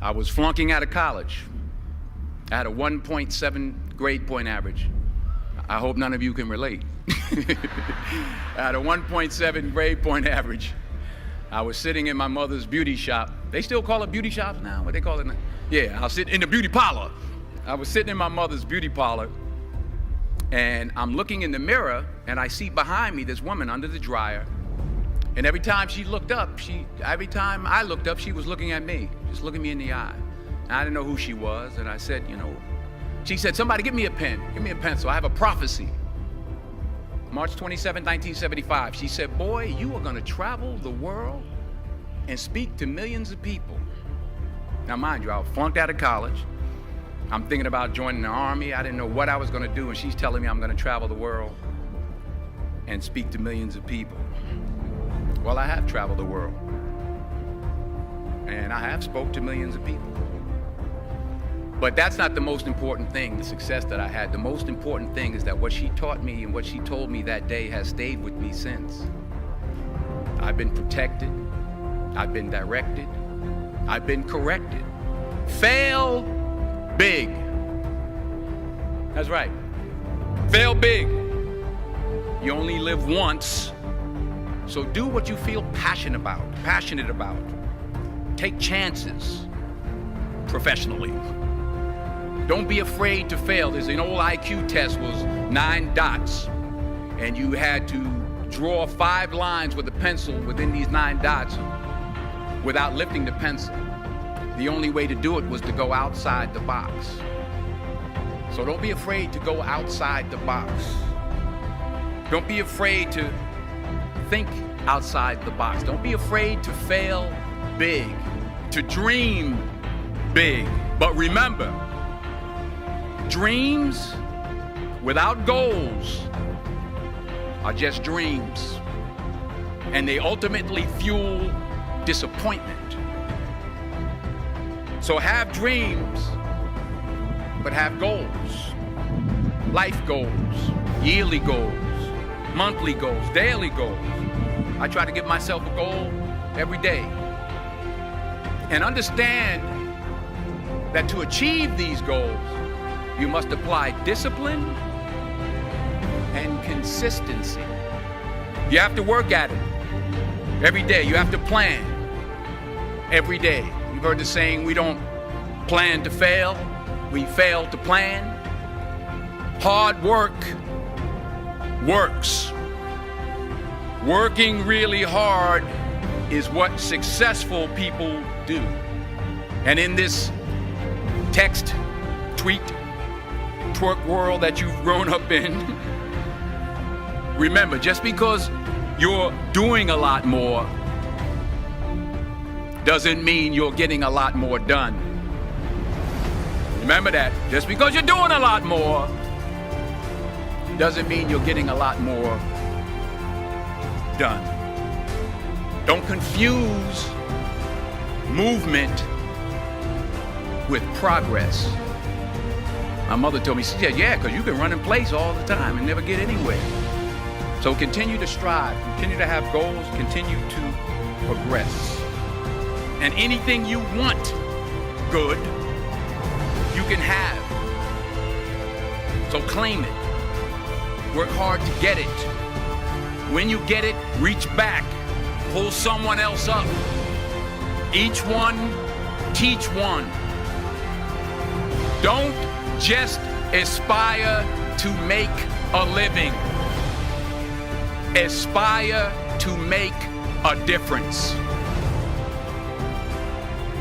I was flunking out of college. I had a 1.7 grade point average. I hope none of you can relate. I had a 1.7 grade point average. I was sitting in my mother's beauty shop. They still call it beauty shops now? What they call it now? Yeah, I was sitting in the beauty parlor. I was sitting in my mother's beauty parlor, and I'm looking in the mirror, and I see behind me this woman under the dryer. And every time she looked up, every time I looked up, she was looking at me, just looking me in the eye. And I didn't know who she was, and I said, she said, somebody give me a pen, give me a pencil, I have a prophecy. March 27, 1975, she said, boy, you are gonna travel the world and speak to millions of people. Now mind you, I was flunked out of college. I'm thinking about joining the army. I didn't know what I was gonna do, and she's telling me I'm gonna travel the world and speak to millions of people. Well, I have traveled the world, and I have spoke to millions of people. But that's not the most important thing, the success that I had. The most important thing is that what she taught me and what she told me that day has stayed with me since. I've been protected, I've been directed, I've been corrected. Fail big. That's right. Fail big. You only live once. So do what you feel passionate about. Take chances professionally. Don't be afraid to fail. There's an old IQ test, was 9 dots, and you had to draw 5 lines with a pencil within these 9 dots without lifting the pencil. The only way to do it was to go outside the box. So don't be afraid to go outside the box. Don't be afraid to think outside the box. Don't be afraid to fail big, to dream big. But remember, dreams without goals are just dreams, and they ultimately fuel disappointment. So have dreams, but have goals. Life goals, yearly goals, monthly goals, daily goals. I try to give myself a goal every day. And understand that to achieve these goals, you must apply discipline and consistency. You have to work at it every day. You have to plan every day. You've heard the saying, we don't plan to fail, we fail to plan. Hard work works. Working really hard is what successful people do. And in this text, tweet, twerk world that you've grown up in, remember, just because you're doing a lot more doesn't mean you're getting a lot more done. Remember that. Just because you're doing a lot more doesn't mean you're getting a lot more done. Don't confuse movement with progress. My mother told me, she said, yeah, because you can run in place all the time and never get anywhere. So continue to strive, continue to have goals, continue to progress. And anything you want good, you can have. So claim it. Work hard to get it. When you get it, reach back. Pull someone else up. Each one, teach one. Don't just aspire to make a living. Aspire to make a difference.